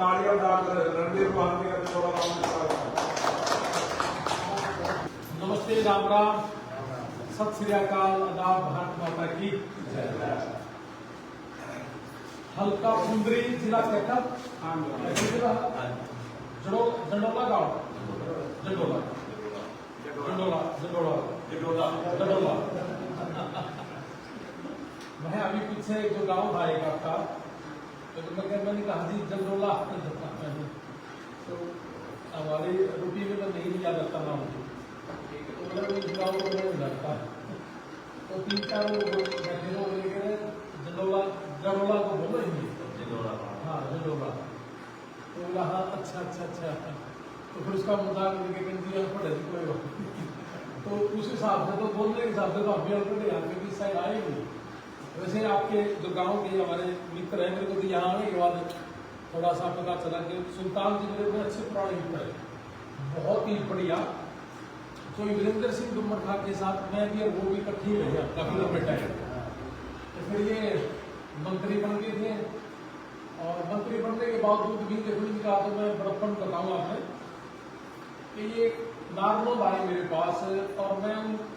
तालियां डालकर रणवीर भांति का थोड़ा नमस्ते, राम राम, सत श्री अकाल, आदाब, भारत माता की। हल्का फुंदरी जिला कैथल, जंडोला गांव, जंडोला। मैं अभी पीछे जो गांव था एक आपका, तो मैंने कहा जी जंडोला, तो हमारी रूटीन में नहीं याद आता ना मुझे, तो गाँव को नहीं लगता। तो 3-4 लोग बैठे लोग लेके जंडोला को बोलो हिंदी, हाँ जंडोला। तो बोला हाँ अच्छा। तो फिर उसका मजाक लेके पढ़े कोई बात। तो उस हिसाब से, तो बोलने के हिसाब से तो अभी अल्पड़े यहाँ पे भी साइड आए नहीं। वैसे आपके जो गांव के हमारे मित्र हैं, मेरे को तो यहाँ आने के बाद थोड़ा सा पता चला कि सुल्तान जी मेरे को अच्छे पुराने मित्र है, बहुत ही बढ़िया। तो वीरेंद्र सिंह दुम्मरखा के साथ मैं भी और वो भी इकट्ठी रहे काफी लंबे टाइम। तो फिर ये मंत्री बन गए थे, और मंत्री बनने के बावजूद भी देखो इनका, तो मैं बड़प्पन बताऊँ आपने कि ये नॉर्मल आए मेरे पास, और मैं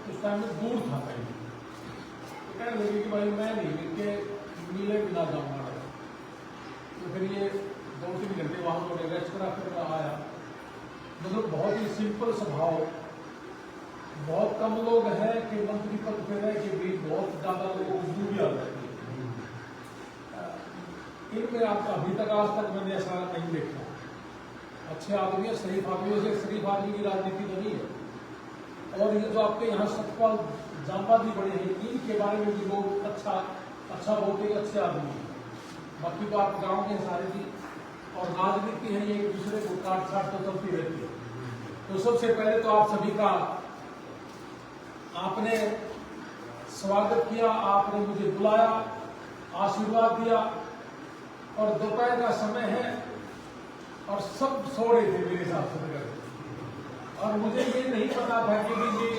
उस टाइम में दूर था कहीं, तो कहने लगे कि भाई मैं नहीं मिलके मिले बिना जाऊंगा। तो फिर ये 2-3 घंटे वहां थोड़े रेस्ट करा, फिर आया। मतलब बहुत ही सिंपल स्वभाव, बहुत कम लोग हैं कि मंत्री पद पे रहे कि भी बहुत ज्यादा लोगों को दूरी आ जाती है। इनमें आप अभी तक आज तक मैंने ऐसा नहीं देखा। अच्छे आदमी है, शरीफ आदमी से, शरीफ आदमी की राजनीति तो नहीं है। और ये जो आपके यहाँ सतपाल जांबा जी बड़े हैं, इनके बारे में भी लोग अच्छा बोलते हैं, अच्छे आदमी हैं। बाकी तो आप गाँव के सारे भी, और राजनीति है ये एक दूसरे को काट छाट तो चलती रहती है। तो सबसे पहले तो आप सभी का आपने स्वागत किया, आपने मुझे बुलाया, आशीर्वाद दिया, और दोपहर का समय है और सब सो रहे थे मेरे हिसाब से। और मुझे ये नहीं पता था कि ये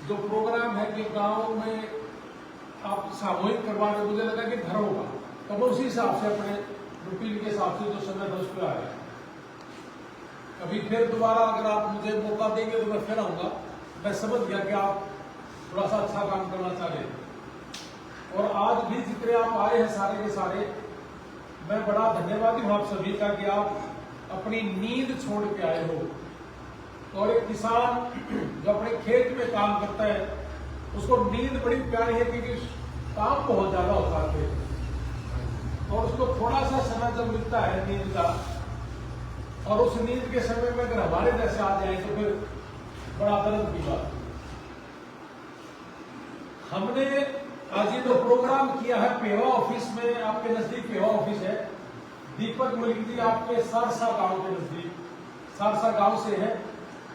जो प्रोग्राम है कि गांव में आप सामूहिक करवा रहे, मुझे लगा कि घर होगा, तो मैं उसी हिसाब से अपने रूटीन के हिसाब से जो समय था उस पर आया। कभी फिर दोबारा अगर आप मुझे मौका देंगे तो मैं फिर आऊंगा। मैं समझ गया कि आप थोड़ा सा अच्छा काम करना चाह रहे हैं, और आज भी जितने आप आए हैं सारे के सारे, मैं बड़ा धन्यवादी हूँ आप सभी का कि आप अपनी नींद छोड़ के आए हो। और एक किसान जो अपने खेत में काम करता है, उसको नींद बड़ी प्यारी है, क्योंकि काम बहुत ज्यादा होता है, और उसको थोड़ा सा समय जब मिलता है नींद का, और उस नींद के समय में अगर हमारे जैसे आ जाए तो फिर बड़ा दर्द की बात। हमने आज ये जो प्रोग्राम किया है पेवा ऑफिस में, आपके नजदीक पेवा ऑफिस है, दीपक मलिक जी आपके सारसा गांव के नजदीक, सारसा गांव से है,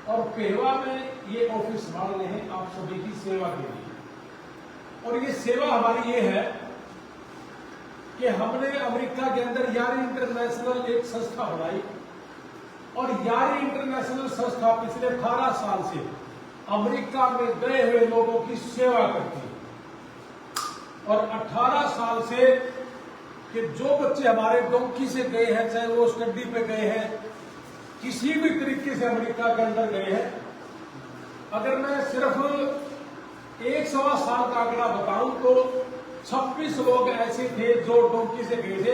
और पेवा में ये ऑफिस संभाल रहे हैं आप सभी की सेवा के लिए। और ये सेवा हमारी ये है कि हमने अमेरिका के अंदर यारी इंटरनेशनल एक संस्था बनाई, और यारी इंटरनेशनल संस्था पिछले 18 साल से अमेरिका में गए हुए लोगों की सेवा करती है। और 18 साल से कि जो बच्चे हमारे डोंकी से गए हैं, चाहे वो स्टडी पे गए हैं, किसी भी तरीके से अमेरिका के अंदर गए हैं, अगर मैं सिर्फ 1-1.25 साल का आंकड़ा बताऊं तो 26 लोग ऐसे थे जो डोंकी से गए थे।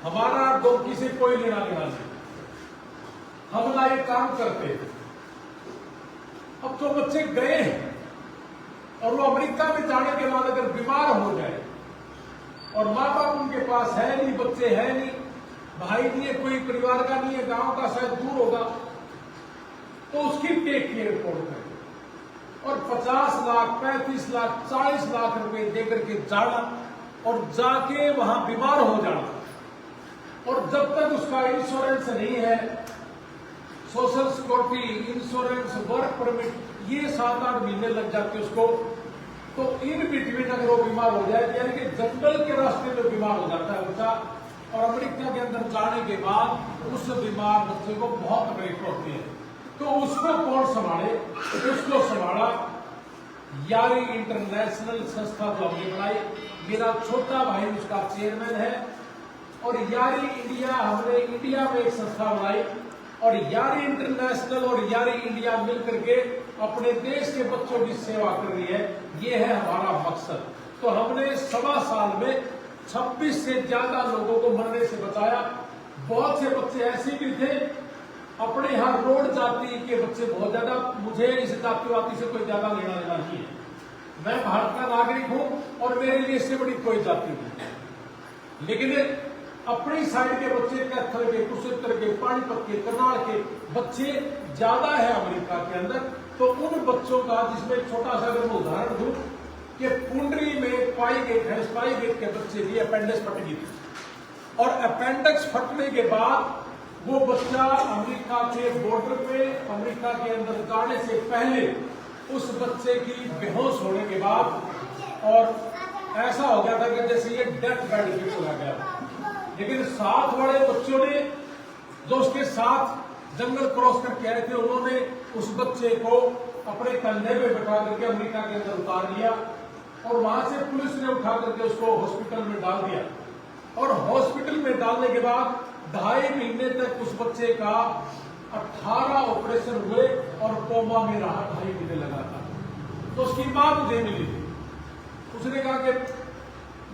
हमारा डोंकी से कोई लेना देना नहीं, हम ना ये काम करते। अब जो बच्चे गए हैं और वो अमेरिका में जाने के बाद अगर बीमार हो जाए, और माँ बाप उनके पास है नहीं, बच्चे है नहीं, भाई नहीं है, कोई परिवार का नहीं है, गांव का शायद दूर होगा, तो उसकी टेक केयर कौन करे? और 50 लाख, 35 लाख, 40 लाख रुपए देकर के जाना, और जाके वहां बीमार हो जाना, और जब तक उसका इंश्योरेंस नहीं है, social security, insurance, work permit, ये 7-8 महीने लग जाते उसको। तो इन बिटवीन अगर वो बीमार हो जाए, यानी कि जंगल के रास्ते में बीमार हो जाता है बच्चा, और अमेरिका के अंदर जाने के बाद उस बीमार बच्चे को बहुत तकलीफ होती है, तो उसको कौन संभाले? उसको संभाला यारी इंटरनेशनल संस्था जो हमने बनाई। मेरा छोटा भाई उसका चेयरमैन है, और यारी इंडिया, हमने इंडिया में एक संस्था बनाई और यारी इंटरनेशनल और यारी इंडिया मिलकर के अपने देश के बच्चों की सेवा कर रही है। ये है हमारा मकसद। तो हमने 1.25 साल में 26 से ज्यादा लोगों को मरने से बचाया। बहुत से बच्चे ऐसे भी थे, अपने यहाँ रोड जाति के बच्चे बहुत ज्यादा, मुझे इस जातिवादी से कोई ज्यादा लेना देना नहीं है। मैं भारत का नागरिक हूं और मेरे लिए इससे बड़ी कोई जाति नहीं। लेकिन अपनी साइड के बच्चे, कैथल के, कुरुक्षेत्र के, पानीपत के, करनाल के बच्चे ज्यादा है अमेरिका के अंदर। तो उन बच्चों का, जिसमें छोटा सा अगर मैं उदाहरण दूं कि पुंडरी में स्पाई गेट के बच्चे की अपेंडिक्स फट गई थी और अपेंडिक्स फटने के बाद वो बच्चा अमेरिका के बॉर्डर पे, अमेरिका के अंदर जाने से पहले उस बच्चे की बेहोश होने के बाद और ऐसा हो गया था कि जैसे ये डेथ बेड पे चला गया। लेकिन साथ वाले बच्चों ने, जो उसके साथ जंगल क्रॉस करके आए थे, उन्होंने उस बच्चे को अपने कंधे पे बैठा करके अमेरिका के अंदर उतार लिया और वहां से पुलिस ने उठा करके उसको हॉस्पिटल में डाल दिया। और हॉस्पिटल में डालने के बाद 2.5 महीने तक उस बच्चे का 18 ऑपरेशन हुए और कोमा में रहा 2.5 महीने लगा था। तो उसकी मां मुझे मिली थी, उसने कहा कि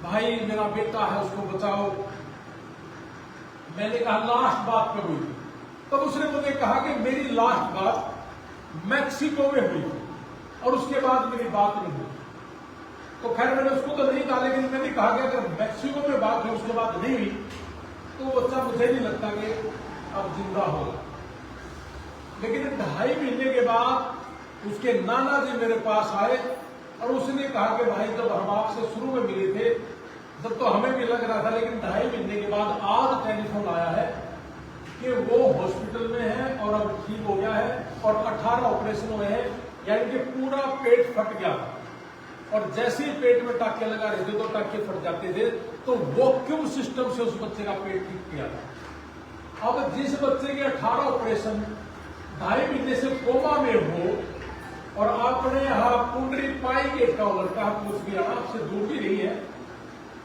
भाई मेरा बेटा है, उसको बचाओ। मैंने कहा लास्ट बात कब हुई थी? तब उसने मुझे कहा कि मेरी लास्ट बात मैक्सिको में हुई थी और उसके बाद मेरी बात नहीं हुई। तो खैर मैंने उसको तो नहीं कहा, लेकिन मैंने कहा कि अगर मैक्सिको में बात हुई उसके बाद नहीं हुई तो बच्चा मुझे नहीं लगता कि अब जिंदा होगा। लेकिन 2.5 महीने के बाद उसके नाना जी मेरे पास आए और उसने कहा कि भाई जब हम आपसे शुरू में मिले थे तब तो हमें भी लग रहा था, लेकिन 2.5 महीने के बाद आज टेलीफोन आया है कि वो हॉस्पिटल में है और अब ठीक हो गया है और 18 ऑपरेशन हुए हैं, यानी कि पूरा पेट फट गया था और जैसे ही पेट में टाके लगा रहे थे तो टाके फट जाते थे। तो वैक्यूम सिस्टम से उस बच्चे का पेट ठीक किया था। अब जिस बच्चे के 18 ऑपरेशन 2.5 महीने से कोमा में हो और आपने यहाँ पुंडरी पाई गेट का लड़का पूछ लिया, आपसे दूर भी नहीं है,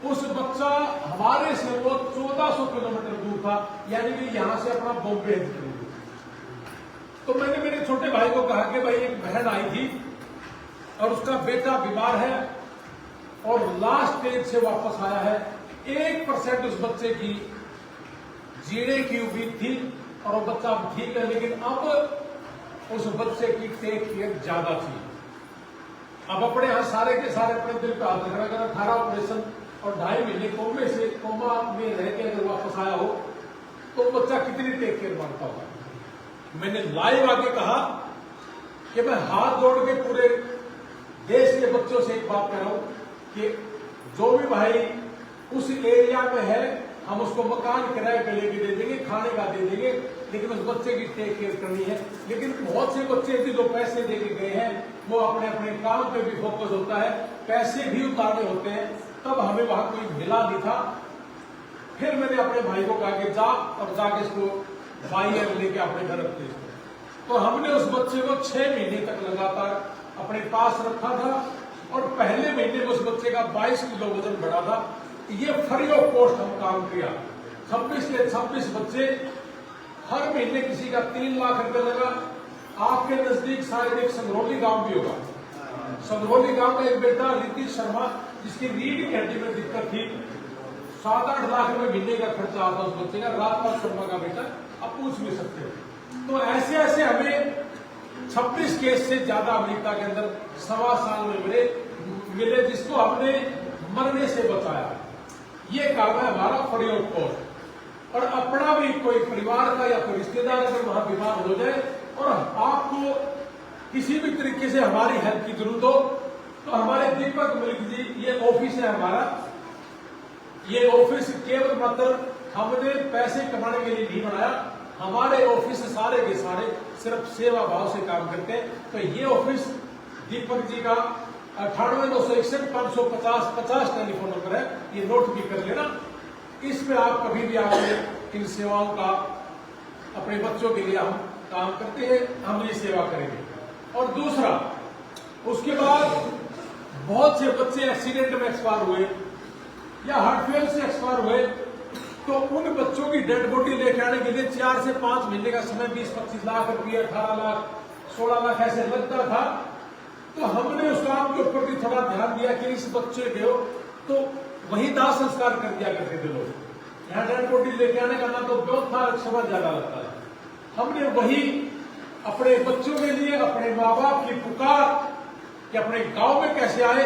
उस बच्चा हमारे से वो 1400 किलोमीटर दूर था, यानी कि यहां से अपना बॉम्बे। तो मैंने मेरे छोटे भाई को कहा कि भाई एक बहन आई थी और उसका बेटा बीमार है और लास्ट स्टेज से वापस आया है। 1% उस बच्चे की जीने की उम्मीद थी और वो बच्चा ठीक है, लेकिन अब उस बच्चे की टेक केयर ज्यादा थी। अब अपने यहां सारे के सारे अपने दिल पे हाथ रखना, अगर 18 ऑपरेशन और 2.5 महीने कोमा में रह के अगर वापस आया हो तो बच्चा कितनी टेक केयर मांगता होगा। मैंने लाइव आके कहा कि मैं हाथ जोड़ के पूरे देश के बच्चों से एक बात कर रहा हूं कि जो भी भाई उस एरिया में है हम उसको मकान किराए पे लेके दे देंगे, खाने का दे देंगे, लेकिन उस बच्चे की टेक केयर करनी है। लेकिन बहुत से बच्चे थे जो पैसे दे के गए हैं, वो अपने अपने काम पे भी फोकस होता है, पैसे भी उतारने होते हैं, तब हमें वहां कोई मिला नहीं था। फिर मैंने अपने भाई को कहा कि जा और जाके इसको वायर लेके अपने घर भेज दो। तो हमने उस बच्चे को 6 महीने तक लगातार अपने पास रखा था और पहले महीने में उस बच्चे का 22 किलो वजन बढ़ा था। ये फ्री ऑफ कॉस्ट हम काम किया। 26 के 26 बच्चे, हर महीने किसी का 3 लाख रुपए लगा। आपके नजदीक शायद एक संगरौली गांव भी होगा, संगरौली गांव का एक बेटा रीति शर्मा, जिसकी रीढ़ की हड्डी में दिक्कत थी, 7-8 लाख रुपए महीने का खर्चा आता उस बच्चे का। राजपाल शर्मा का बेटा, आप पूछ भी सकते हो। तो ऐसे ऐसे हमें 26 केस से ज्यादा अमेरिका के अंदर 1.25 साल में मिले, जिसको हमने मरने से बचाया। ये काम है हमारा फ्री ऑफ कॉस्ट। और अपना भी कोई परिवार का या कोई रिश्तेदार अगर वहां बीमार हो जाए और आपको किसी भी तरीके से हमारी हेल्प की जरूरत हो तो हमारे दीपक मलिक जी, ये ऑफिस है हमारा। ये ऑफिस केवल मतलब हमने पैसे कमाने के लिए नहीं बनाया, हमारे ऑफिस सारे के सारे सिर्फ सेवा भाव से काम करते हैं। तो ये ऑफिस दीपक जी का 98-961-550 टेलीफोन नंबर है, ये नोट भी कर लेना। इस पे आप कभी भी आपने इन सेवाओं का, अपने बच्चों के लिए हम काम करते हैं, हम ये सेवा करेंगे। और दूसरा, उसके बाद बहुत से बच्चे एक्सीडेंट में एक्सपायर हुए या हार्ट फेल से एक्सपायर हुए, तो उन बच्चों की डेड बॉडी लेके आने के लिए 4 से 5 महीने का समय 20-25 लाख रुपये 18 लाख 16 लाख ऐसे लगता था। तो हमने उस काम के ऊपर भी थोड़ा ध्यान दिया कि इस बच्चे के तो वही दाह संस्कार कर दिया करते थे लोग। यहाँ डेड बॉडी लेके आने का ना तो बहुत था, समय ज्यादा लगता है। हमने वही अपने बच्चों के लिए अपने माँ बाप की पुकार कि अपने गांव में कैसे आए,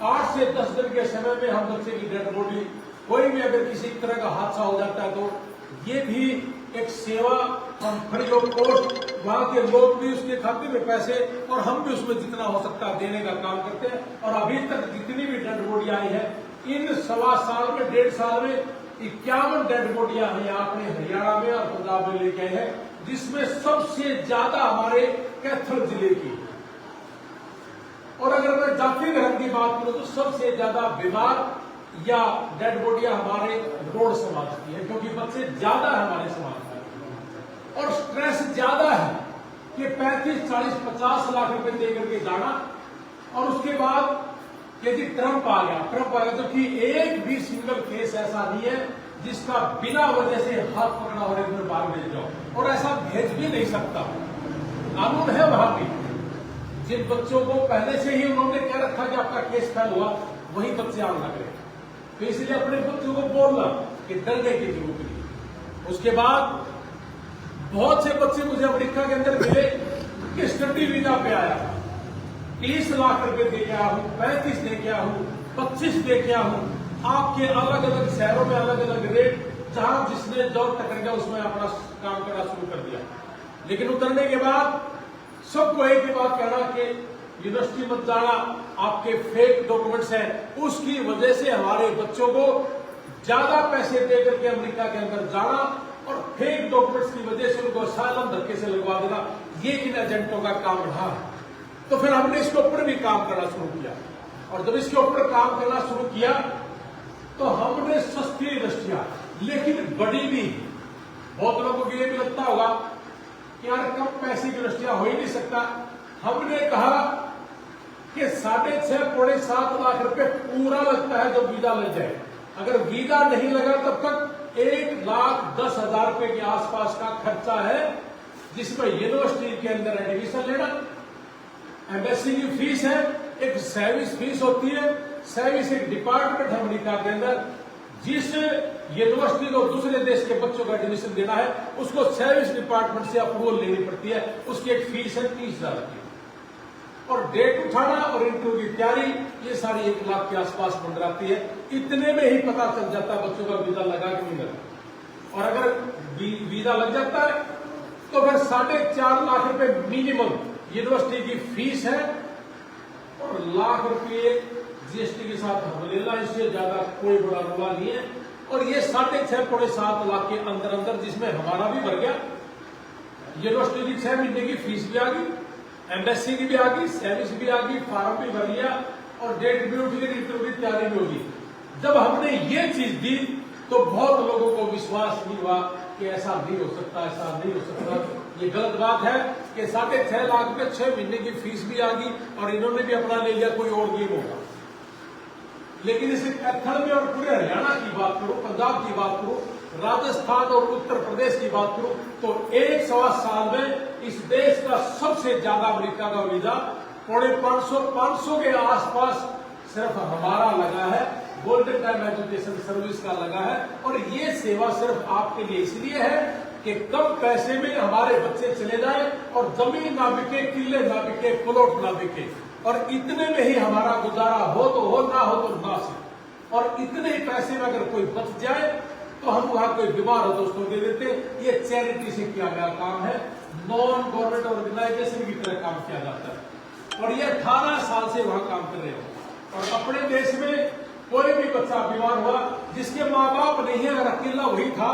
8 से 10 दिन के समय में हम बच्चे की डेड बॉडी, कोई भी अगर किसी तरह का हादसा हो जाता है तो ये भी एक सेवा हम फ्री ऑफ कॉस्ट, वहां के लोग भी उसके खाते में पैसे और हम भी उसमें जितना हो सकता है देने का काम करते हैं। और अभी तक जितनी भी डेड बॉडी आई है इन 1.25 साल में 1.5 साल में 51 डेड बॉडियां हैं अपने हरियाणा में और पंजाब में लेके आए हैं, जिसमें सबसे ज्यादा हमारे कैथल जिले की। और अगर मैं जाति धर्म की बात करूं तो सबसे ज्यादा बीमार या डेड बॉडियां हमारे रोड समाज की है, क्योंकि बच्चे ज्यादा है हमारे समाज में और स्ट्रेस ज्यादा है कि 35, 40, 50 लाख रुपए दे करके जाना। और उसके बाद यदि ट्रंप आ गया तो कि एक भी सिंगल केस ऐसा नहीं है जिसका बिना वजह से हाथ पकड़ा और इधर बाहर भेज जाओ, और ऐसा भेज भी नहीं सकता। कानून है वहां भी, जिन बच्चों को पहले से ही उन्होंने कह रखा कि आपका केस फेल हुआ वही बच्चे आने लगे। तो इसलिए अपने बच्चों को बोलना कि डरने की जरूरत नहीं। उसके बाद बहुत से बच्चे मुझे अमेरिका के अंदर मिले कि स्टडी वीजा पे आया, 30 लाख रुपए दे के आया हूं, 35 दे के आया हूं, 25 दे के आया हूं। आपके अलग अलग शहरों में अलग अलग रेट, जहां जिसने जॉब टकर गया उसमें अपना काम करना शुरू कर दिया। लेकिन उतरने के बाद सबको एक ही बात कहना कि यूनिवर्सिटी मत जाना, आपके फेक डॉक्यूमेंट्स हैं, उसकी वजह से हमारे बच्चों को ज्यादा पैसे दे करके अमेरिका के अंदर जाना और फेक डॉक्यूमेंट्स की वजह से उनको असाइलम धक्के से लगवा देना, ये इन एजेंटों का काम रहा है। तो फिर हमने इसके ऊपर भी काम करना शुरू किया, और जब इसके ऊपर काम करना शुरू किया तो हमने सस्ती यूनिवर्सिटियां लेकिन बड़ी भी, बहुत लोगों को ये भी लगता होगा कि यार कम पैसे की यूनिवर्सिटियां हो ही नहीं सकता। हमने कहा कि 6.5 पौने 7 लाख रुपए पूरा लगता है जब वीजा लग जाए। अगर वीजा नहीं लगा तब तक 1,10,000 रुपए के आसपास का खर्चा है, जिसमें यूनिवर्सिटी के अंदर एडमिशन लेना, एमएससी की फीस है, एक सर्विस फीस होती है। सर्विस एक डिपार्टमेंट है अमेरिका के अंदर, जिस यूनिवर्सिटी को दूसरे देश के बच्चों को एडमिशन देना है उसको सर्विस डिपार्टमेंट से अप्रूवल लेनी पड़ती है, उसकी एक फीस है 30,000 की। और डेट उठाना और इंटरव्यू की तैयारी, ये सारी 1 लाख के आसपास मंडराती है। इतने में ही पता चल जाता है बच्चों का वीजा लगा कि नहीं लगा। और अगर वीजा लग जाता है तो फिर 4.5 लाख रुपए मिनिमम यूनिवर्सिटी की फीस है, और लाख रुपये जीएसटी के साथ हम लेना, इससे ज्यादा कोई बड़ा रुपया नहीं है। और ये 6.5 पौने 7 लाख के अंदर अंदर, जिसमें हमारा भी भर गया, यूनिवर्सिटी की 6 महीने की फीस भी आ गई, एमएससी की भी आ गई, सर्विस भी आ गई, फॉर्म भी भर लिया और डेट भी उठ गई, इंटरव्यू की तैयारी भी होगी। जब हमने ये चीज दी तो बहुत लोगों को विश्वास नहीं हुआ कि ऐसा नहीं हो सकता, ऐसा नहीं हो सकता, ये गलत बात है कि 6.5 लाख रुपए 6 महीने की फीस भी आ गई और इन्होंने भी अपना ले लिया, कोई और गेम होगा। लेकिन इस कैथल में और पूरे हरियाणा की बात करूं, पंजाब की बात करूं, राजस्थान और उत्तर प्रदेश की बात करूं तो 1.25 साल में इस देश का सबसे ज्यादा अमेरिका का वीजा 550 के आसपास सिर्फ हमारा लगा है, गोल्डन टाइम एजुकेशन सर्विस का लगा है। और ये सेवा सिर्फ आपके लिए इसलिए है कि कम पैसे में हमारे बच्चे चले जाए और जमीन ना बिके, किले ना बिके, प्लॉट ना बिके, और इतने में ही हमारा गुजारा हो तो हो, ना हो तो ना से। और इतने ही पैसे में अगर कोई बच जाए तो हम वहां कोई बीमार हो दोस्तों दे देते। ये चैरिटी से किया गया काम है, नॉन गवर्नमेंट ऑर्गेनाइजेशन की तरह काम किया जाता है। और ये 18 साल से वहां काम कर रहे हो। और अपने देश में कोई भी बच्चा बीमार हुआ जिसके माँ बाप नहीं है, अगर अकेला वही था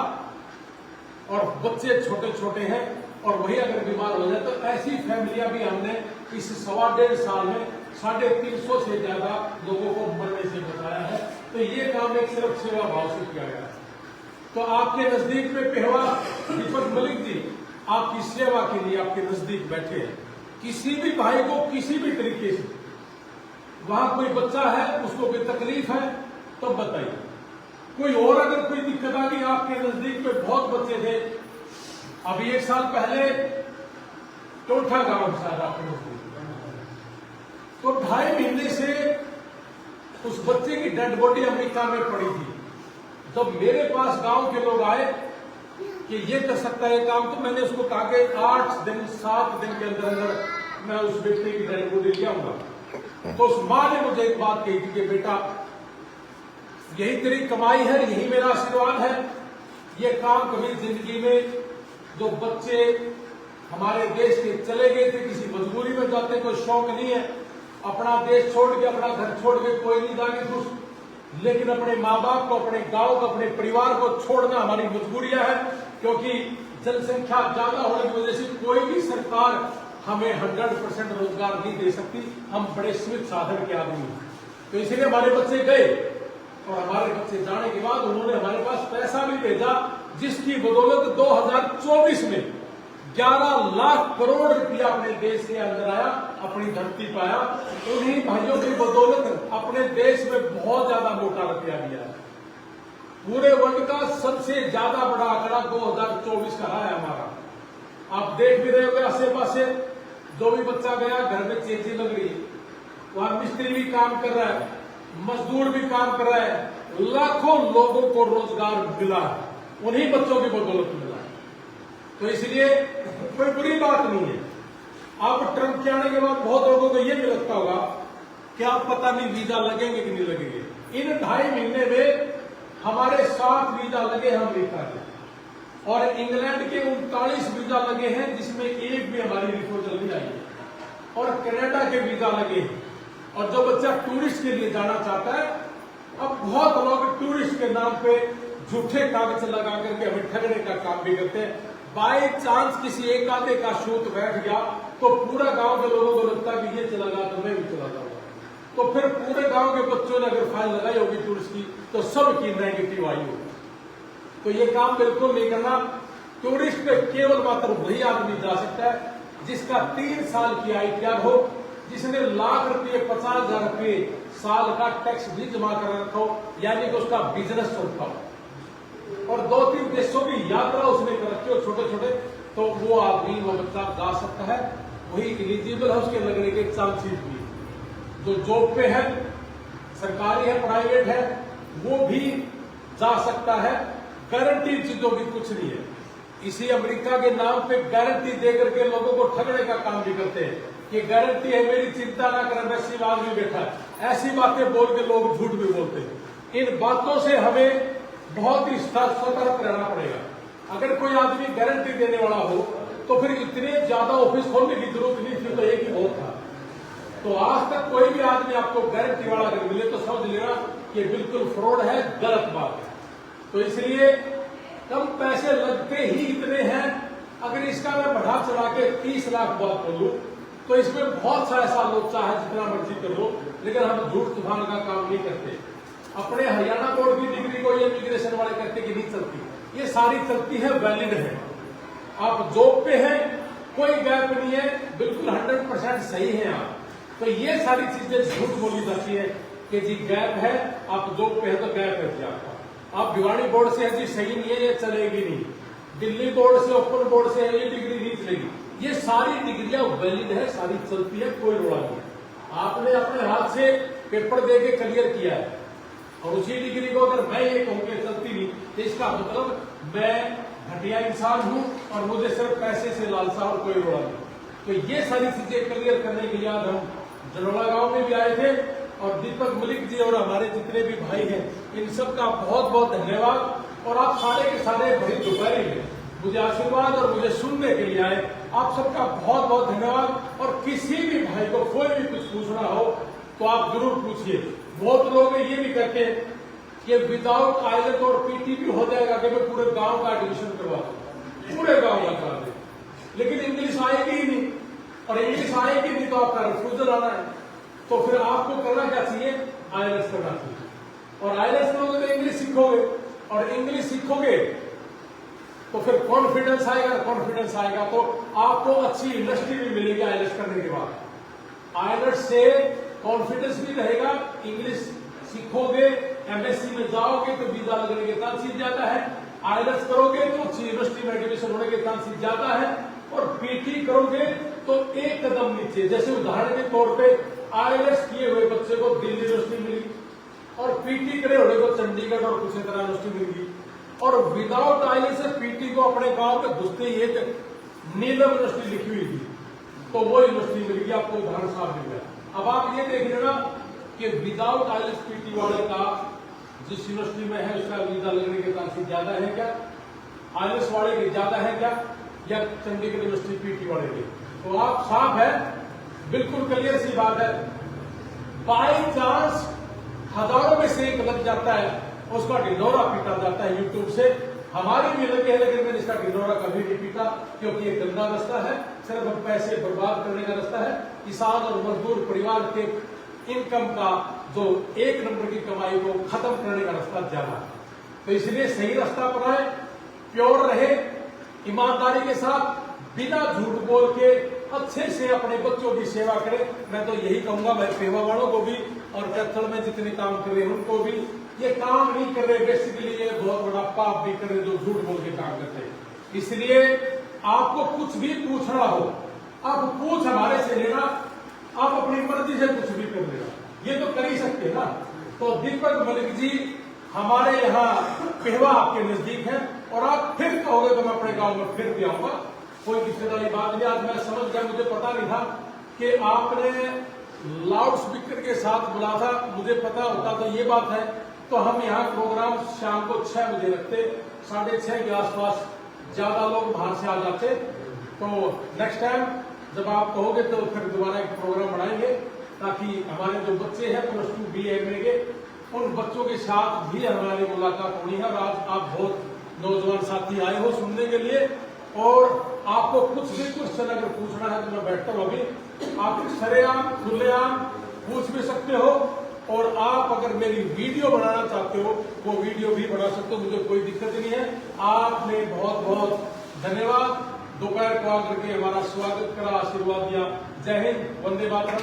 और बच्चे छोटे छोटे हैं और वही अगर बीमार हो जाए, तो ऐसी फैमिलियां भी हमने इस 1.25 साल में 350 से ज्यादा लोगों को मरने से बचाया है। तो ये काम एक सिर्फ सेवा भाव से किया गया है। तो आपके नजदीक में पेहवा दीपक मलिक जी आपकी सेवा के लिए आपके नजदीक बैठे हैं। किसी भी भाई को किसी भी तरीके से वहां कोई बच्चा है, उसको कोई तकलीफ है तो बताइए, कोई और अगर कोई दिक्कत आ गई, आपके नजदीक में बहुत बच्चे थे, अभी 1 साल पहले टोठा गांव शायद आपके नजदीक, तो 2.5 महीने से उस बच्चे की डेड बॉडी अमेरिका में पड़ी थी। जब मेरे पास गांव के लोग आए कि ये कर सकता है काम, तो मैंने उसको कहा कि 8 दिन 7 दिन के अंदर अंदर मैं उस व्यक्ति की डेड बॉडी ले आऊंगा। तो उस मां ने मुझे एक बात कही थी कि बेटा, यही तेरी कमाई है, यही मेरा आशीर्वाद है। ये काम कभी जिंदगी में, जो बच्चे हमारे देश के चले गए थे, किसी मजबूरी में जाते, कोई शौक नहीं है, अपना देश छोड़ के, अपना घर छोड़ के कोई नहीं जाने खुश, लेकिन अपने माँ बाप को, अपने गांव को, अपने परिवार को छोड़ना हमारी मजबूरियां है। क्योंकि जनसंख्या ज्यादा होने की वजह से कोई भी सरकार हमें 100% रोजगार नहीं दे सकती। हम बड़े सीमित साधन के आदमी हैं, तो इसलिए हमारे बच्चे गए, और हमारे बच्चे जाने के बाद उन्होंने हमारे पास पैसा भी भेजा, जिसकी बदौलत 2024 में 11 लाख करोड़ रुपया अपने देश के अंदर आया, अपनी धरती पाया। उन्हीं भाइयों की बदौलत अपने देश में बहुत ज्यादा मोटा रुपया दिया है। पूरे वर्ल्ड का सबसे ज्यादा बड़ा आंकड़ा 2024 का है हमारा। आप देख भी रहे होंगे आसे पासे, जो भी बच्चा गया घर में चेंजी लग रही है, वहां मिस्त्री भी काम कर रहा है, मजदूर भी काम कर रहा है, लाखों लोगों को रोजगार मिला है, उन्हीं बच्चों की बदौलत मिला है। तो इसलिए कोई बुरी बात नहीं है। अब ट्रंप के आने के बाद बहुत लोगों को यह भी लगता होगा कि आप पता नहीं वीजा लगेंगे कि नहीं लगेंगे। इन 2.5 महीने में हमारे 7 वीजा लगे हैं अमेरिका के, और इंग्लैंड के 39 वीजा लगे हैं, जिसमें एक भी हमारी रिपोर्ट नहीं आई है, और कनाडा के वीजा लगे हैं। और जो बच्चा टूरिस्ट के लिए जाना चाहता है, अब बहुत लोग टूरिस्ट के नाम पे झूठे कागज लगा करके हमें ठगने का काम भी करते हैं। बाई चांस किसी एक आधे का शूट बैठ गया तो पूरा गांव के लोगों को लगता है कि ये चला गया तो मैं भी चला जाऊंगा। तो फिर पूरे गांव के बच्चों ने अगर फाइल लगाई होगी टूरिस्ट की, तो सबकी नेगेटिव आई होगी। तो ये काम बिल्कुल नहीं करना। टूरिस्ट पे केवल मात्र वही आदमी जा सकता है जिसका 3 साल की ITR हो, जिसने लाख रुपये 50,000 रुपये साल का टैक्स भी जमा कर रखा हो, यानी कि उसका बिजनेस चलता हो, और 2-3 देशों की यात्रा उसने कर रखी हो छोटे छोटे, तो वो आदमी, वो बच्चा जा सकता है। वही एलिजिबल है, उसके लगने के चांसेस भी। जो जॉब पे है, सरकारी है, प्राइवेट है, वो भी जा सकता है। गारंटी चीजों की कुछ नहीं है। इसी अमेरिका के नाम पे गारंटी देकर के लोगों को ठगने का काम भी करते हैं कि गारंटी है, मेरी चिंता ना करें, वैसी आदमी बैठा है। ऐसी बातें बोल के लोग झूठ भी बोलते हैं। इन बातों से हमें बहुत ही सतर्क रहना पड़ेगा। अगर कोई आदमी गारंटी देने वाला हो तो फिर इतने ज्यादा ऑफिस खोलने की जरूरत नहीं थी, तो एक ही बहुत था। तो आज तक कोई भी आदमी आपको गारंटी वाला अगर मिले तो समझ लेना कि बिल्कुल फ्रॉड है, गलत बात है। तो इसलिए कम पैसे लगते ही इतने हैं। अगर इसका मैं बढ़ा चढ़ा के 30 लाख बात बोलूं तो इसमें बहुत सा ऐसा लोग चाहे जितना मर्जी कर लो, लेकिन हम झूठ तूफान का काम नहीं करते। अपने हरियाणा बोर्ड की डिग्री को ये इमिग्रेशन वाले कहते कि नहीं चलती, ये सारी चलती है, वैलिड है। आप जॉब पे हैं, कोई गैप नहीं है, बिल्कुल 100% सही है आप। तो ये सारी चीजें झूठ बोली जाती है कि जी गैप है, आप जॉब पे है तो गैप है जी आपका। आप भिवाड़ी बोर्ड से है जी, सही नहीं है, ये चलेगी नहीं। दिल्ली बोर्ड से, ओपन बोर्ड से है, ये डिग्री नहीं चलेगी। ये सारी डिग्रियां वैलिड है, सारी चलती है, कोई रोड़ा नहीं है। आपने अपने हाथ से पेपर दे के क्लियर किया है, और उसी डिग्री को अगर मैं ये कहूँ कि चलती नहीं, तो इसका मतलब मैं घटिया इंसान हूं और मुझे सिर्फ पैसे से लालसा और कोई रोड़ा नहीं। तो ये सारी चीजें क्लियर करने के लिए आज हम जनोला गांव में भी आए थे, और दीपक मलिक जी और हमारे जितने भी भाई हैं, इन सब का बहुत बहुत धन्यवाद। और आप सारे के सारे बड़ी दोपहरी में मुझे आशीर्वाद और मुझे सुनने के लिए आए, आप सबका बहुत बहुत धन्यवाद। और किसी भी भाई को कोई भी कुछ पूछना हो तो आप जरूर पूछिए। बहुत लोग ये भी कहते हैं कि विदाउट आइलेट और PTP हो जाएगा कि मैं पूरे गांव का एडमिशन करवा दूं, पूरे गांव का करा दे, लेकिन इंग्लिश आएगी ही नहीं, और इंग्लिश आएगी नहीं तो आपका रिफ्यूजल आना है। तो फिर आपको करना क्या चाहिए? IELTS करना चाहिए। और IELTS करोगे तो इंग्लिश सीखोगे, और इंग्लिश सीखोगे तो फिर कॉन्फिडेंस आएगा, कॉन्फिडेंस आएगा तो आपको अच्छी इंडस्ट्री भी मिलेगी IELTS करने के बाद। IELTS से कॉन्फिडेंस भी रहेगा, इंग्लिश सीखोगे, एमएससी में जाओगे तो वीजा लगने के चांसेस ज्यादा है, आईएलटीएस करोगे तो अच्छी यूनिवर्सिटी में एडमिशन होने के चांसेस ज्यादा है, और पीटी करोगे तो एक कदम नीचे। जैसे उदाहरण के तौर पे आईएलटीएस किए हुए बच्चे को दिल्ली यूनिवर्सिटी मिलेगी और पीटी करे हुए को चंडीगढ़ और कुछ तरह यूनिवर्सिटी मिलेगी, और विदाउट आईएलटीएस से पीटी को अपने गांव में घुसते ही एक नीलम यूनिवर्सिटी लिखी हुई थी तो वो यूनिवर्सिटी मिलेगी, आपको उदाहरण साफ मिल गया। अब आप ये देख लेना कि विदाउट आईएलटीएस पीटी वाले का जिस यूनिवर्सिटी में है उसका वीजा लगने के चांसेस ज्यादा है क्या, आईएलटीएस वाले के ज्यादा है क्या, या चंडीगढ़ यूनिवर्सिटी पीटी वाले के? तो आप साफ है, बिल्कुल क्लियर सी बात है। बाई चांस हजारों में से एक लग जाता है, उसका ढिंढोरा पीटा जाता है यूट्यूब से। हमारी भी लगे है, लेकिन मैंने इसका ढिंढोरा कभी नहीं पीटा, क्योंकि ये गंदा रास्ता है, सिर्फ पैसे बर्बाद करने का रास्ता है। किसान और मजदूर परिवार के इनकम का जो एक नंबर की कमाई को खत्म करने का रास्ता ज्यादा है। तो इसलिए सही रास्ता अपनाए, प्योर रहे, ईमानदारी के साथ, बिना झूठ बोल के अच्छे से अपने बच्चों की सेवा करें। मैं तो यही कहूंगा भाई पेवा वालों को भी और कैथल में जितने काम कर रहे हैं उनको भी, ये काम नहीं कर रहे, बेसिकली ये बहुत बड़ा पाप भी कर रहे जो झूठ बोल के काम करते हैं। इसलिए आपको कुछ भी पूछना हो, आप पूछ हमारे से लेना, आप अपनी मर्जी से कुछ भी कर लेना, ये तो कर ही सकते ना। तो दीपक मलिक जी हमारे यहाँ पेवा आपके नजदीक है, और आप फिर कहोगे तो मैं अपने गांव में फिर भी आऊंगा, कोई किसी वाली बात नहीं। आज मैं समझ गया, मुझे पता नहीं था कि आपने लाउड स्पीकर के साथ बुला था, मुझे पता होता तो ये बात है तो हम यहाँ प्रोग्राम शाम को 6 बजे रखते, 6:30 के आसपास ज्यादा लोग बाहर से आ जाते। तो नेक्स्ट टाइम जब आप कहोगे तो फिर दोबारा एक प्रोग्राम बनाएंगे, ताकि हमारे जो बच्चे हैं +2 BA के, उन बच्चों के साथ भी हमारी मुलाकात होनी है। और आज आप बहुत नौजवान साथी आए हो सुनने के लिए, और आपको कुछ भी क्वेश्चन अगर पूछना है तो मैं बैठता हूँ अभी, आप सरेआम खुलेआम पूछ भी सकते हो, और आप अगर मेरी वीडियो बनाना चाहते हो वो वीडियो भी बना सकते हो, मुझे कोई दिक्कत नहीं है। आपने बहुत बहुत धन्यवाद, दोपहर को आकर के हमारा स्वागत करा, आशीर्वाद दिया। जय हिंद, वंदे मातरम।